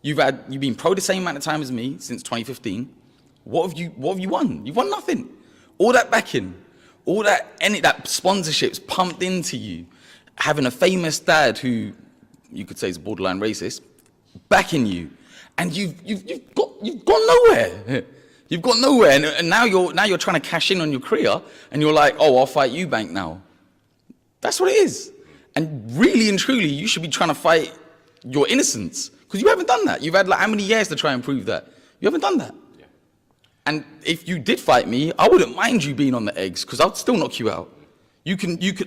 You've been pro the same amount of time as me since 2015. What have you won? You've won nothing. All that backing, all that sponsorships pumped into you, having a famous dad who you could say is borderline racist, backing you, and you've gone nowhere. You've got nowhere, and now you're trying to cash in on your career, and you're like, oh, I'll fight Eubank now. That's what it is. And really and truly, you should be trying to fight your innocence, because you haven't done that. You've had like how many years to try and prove that? You haven't done that. Yeah. And if you did fight me, I wouldn't mind you being on the eggs, because I'd still knock you out.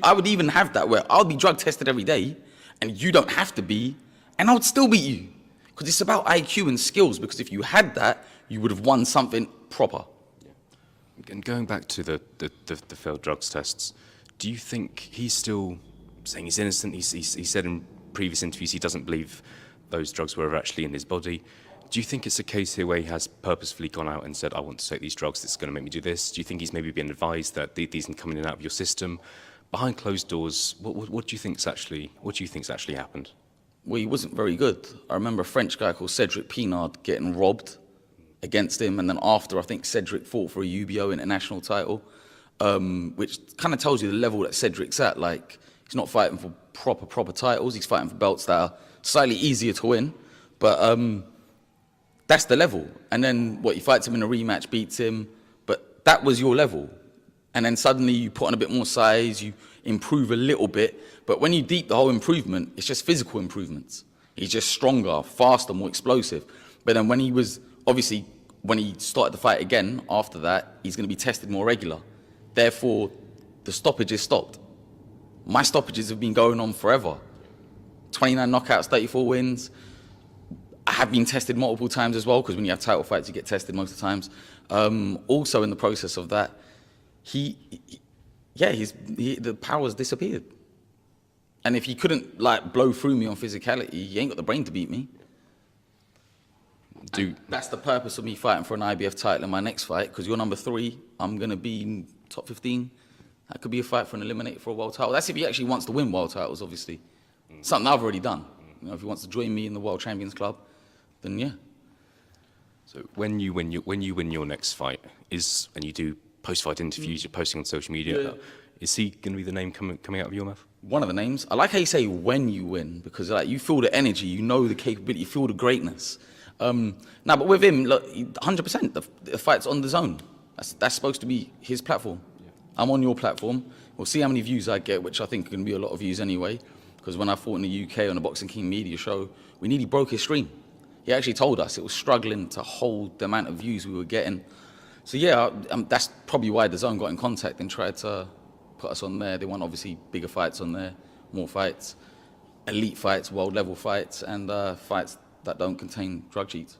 I would even have that where I'll be drug tested every day, and you don't have to be, and I would still beat you. Because it's about IQ and skills, because if you had that, you would have won something proper. Yeah. And going back to the failed drugs tests, do you think he's still saying he's innocent? He said in previous interviews he doesn't believe those drugs were actually in his body. Do you think it's a case here where he has purposefully gone out and said, I want to take these drugs, it's going to make me do this? Do you think he's maybe been advised that these are coming in and out of your system? Behind closed doors, what do you think's actually happened? Well, he wasn't very good. I remember a French guy called Cedric Pinard getting robbed against him, and then after, I think Cedric fought for a UBO international title, which kind of tells you the level that Cedric's at. Like, he's not fighting for proper titles, he's fighting for belts that are slightly easier to win, but that's the level. And then, he fights him in a rematch, beats him, but that was your level. And then suddenly you put on a bit more size, you improve a little bit, but when you deep the whole improvement, it's just physical improvements. He's just stronger, faster, more explosive. But then when he started the fight again after that, he's going to be tested more regular. Therefore, the stoppages stopped. My stoppages have been going on forever. 29 knockouts, 34 wins. I have been tested multiple times as well, because when you have title fights, you get tested most of the times. Also in the process of that, the power's disappeared. And if he couldn't blow through me on physicality, he ain't got the brain to beat me. That's the purpose of me fighting for an IBF title in my next fight, because you're number 3, I'm gonna be in top 15. That could be a fight for an eliminator for a world title. That's if he actually wants to win world titles, obviously. Something I've already done. You know, if he wants to join me in the World Champions Club, then yeah. So when you win your next fight, and you do post-fight interviews, you're posting on social media, is he going to be the name coming out of your mouth? One of the names. I like how you say when you win, because you feel the energy, you know the capability, you feel the greatness. But with him, look, 100%, the fight's on the zone. That's supposed to be his platform. Yeah. I'm on your platform. We'll see how many views I get, which I think are going to be a lot of views anyway, because when I fought in the UK on the Boxing King media show, we nearly broke his stream. He actually told us it was struggling to hold the amount of views we were getting. So yeah, that's probably why the Zone got in contact and tried to put us on there. They want obviously bigger fights on there, more fights, elite fights, world level fights, and fights that don't contain drug cheats.